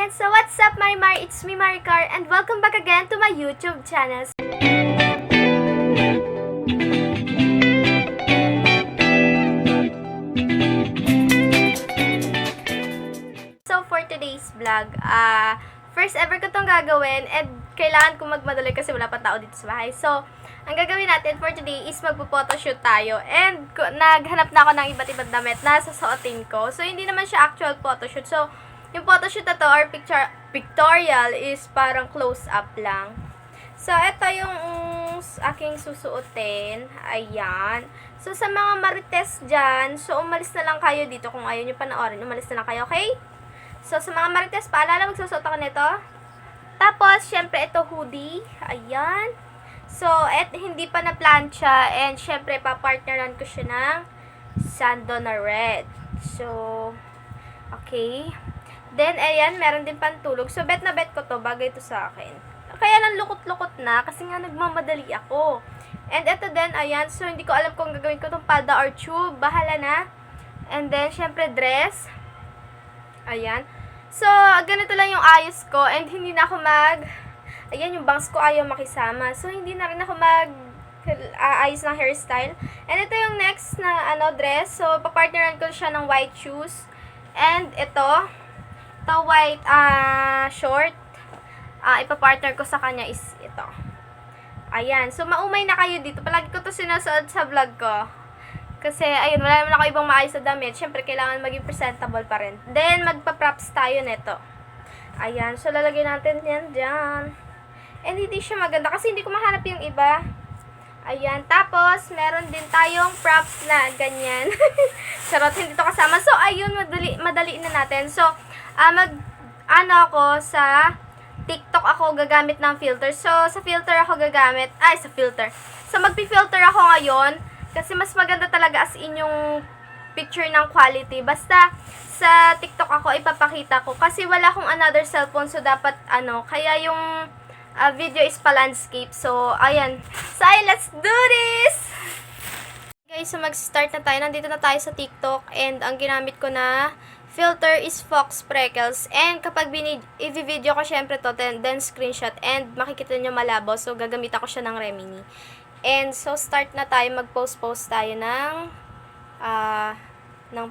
ayan, so what's up Marimar? It's me Maricar and welcome back again to my YouTube channel. So for today's vlog, first ever ko itong gagawin and kailangan ko magmadali kasi wala pa tao dito sa bahay. So, ang gagawin natin for today is magpo-photoshoot tayo and naghanap na ako ng iba't ibang damit na sasuotin ko. So, hindi naman siya actual photoshoot. So, yung photoshoot na to or pictorial is parang close-up lang. So, ito yung aking susuotin. Ayan. So, sa mga marites dyan, so umalis na lang kayo dito kung ayaw nyo panoorin. Umalis na lang kayo, okay? So, sa mga marites, paalala, magsusuot ako nito. Tapos, syempre, ito hoodie. Ayan. So, hindi pa na plancha. And, syempre, papartneran ko siya ng sando na red. So, okay. Then, ayan, meron din pantulog. So, bet na bet ko to. Bagay to sa akin. Kaya lang lukot-lukot na. Kasi nga, nagmamadali ako. And, ito din, ayan. So, hindi ko alam kung gagawin ko tong palda or tube. Bahala na. And then, syempre, dress. Ayan. So, ganito lang yung ayos ko. And, hindi na ako ayan, yung bangs ko ayaw makisama. So, hindi na rin ako ayos ng hairstyle. And, ito yung next na, dress. So, papartneran ko siya ng white shoes. And, ito white, short. Ipapartner ko sa kanya is ito. Ayan. So, maumay na kayo dito. Palagi ko to sinusuot sa vlog ko. Kasi, ayun, wala naman ako ibang maayos na damit. Siyempre, kailangan maging presentable pa rin. Then, magpa-props tayo nito. Ayan. So, lalagay natin yan dyan. And, hindi siya maganda. Kasi, hindi ko mahanap yung iba. Ayan. Tapos, meron din tayong props na ganyan. Charot, hindi to kasama. So, ayun, madali na natin. So, ako sa TikTok ako gagamit ng filter. So, sa filter ako gagamit. So, magpi-filter ako ngayon. Kasi mas maganda talaga as in yung picture ng quality. Basta, sa TikTok ako ipapakita ko. Kasi wala akong another cellphone. So, dapat, kaya yung video is pa landscape. So, ayan. So, let's do this! Guys, so mag-start na tayo. Nandito na tayo sa TikTok. And, ang ginamit ko na filter is Fox Freckles. And, kapag i-video ko syempre to, then screenshot. And, makikita nyo malabo. So, gagamit ako siya ng Remini. And, so, start na tayo. Mag-post tayo ng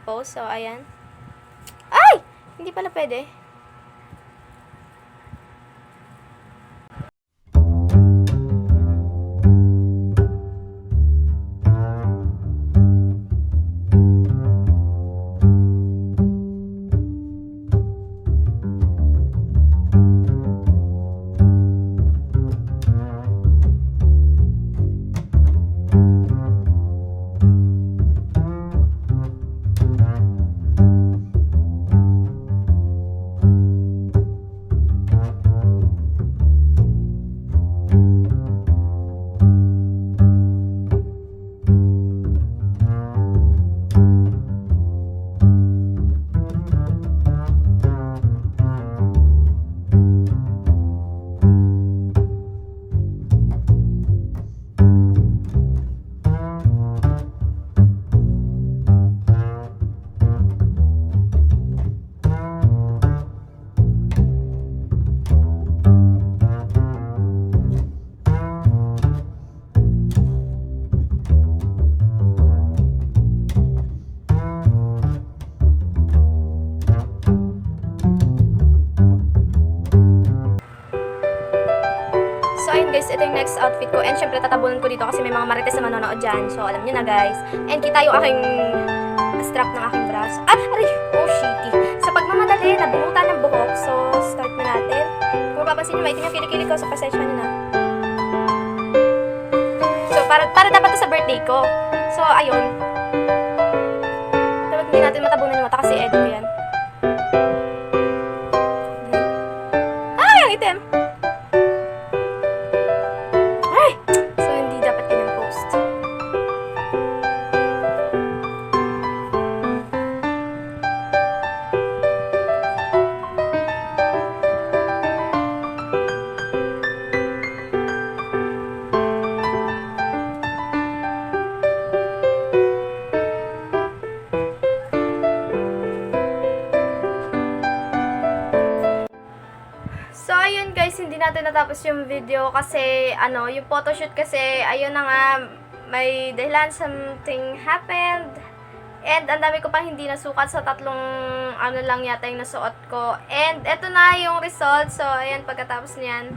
post. So, ayan. Ay! Hindi pala pwede. So, ayun guys, ito yung next outfit ko. And syempre, tatabunan ko dito kasi may mga marites na manonood dyan. So, alam nyo na guys. And kita yung aking strap ng aking braso. Aray! Oh, shitty. So, pag mamadali, nabungutan ng buhok. So, start na natin. Kung mapapansin nyo, maitim yung kilikili ko. So, pasensya nyo na. So, para dapat to sa birthday ko. So, ayun. Dapat hindi natin matabunan yung mata kasi edit ko yan. Ay, ang itim! So, ayun guys, hindi natin natapos yung video kasi, yung photoshoot kasi, ayun na nga, may dahilan, something happened. And, ang dami ko pang hindi nasukat sa tatlong, lang yata yung nasuot ko. And, eto na yung result. So, ayan, pagkatapos na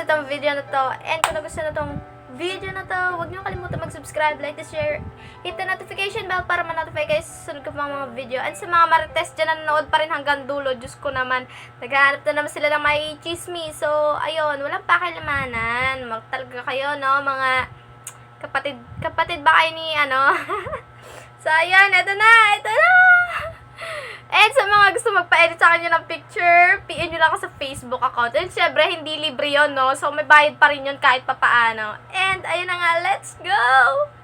itong video na to. And, kung nagustuhan na itong video na to, huwag niyo kalimutan mag-subscribe, like, share, hit the notification bell para ma-notify kayo sa sunod ko pang mga video. And sa mga marites dyan na nanood pa rin hanggang dulo, Diyos ko naman, naghahanap na naman sila ng may chismis. So, ayun, walang pakilamanan. Talaga kayo, no, mga kapatid ba kayo ni, So, ayan, eto na. And sa mga gusto magpa-edit sa kanya ng picture, PM nyo lang ako sa Facebook account. And syempre, hindi libre yun, no? So, may bayad pa rin yun kahit papaano. And, ayun na nga, let's go!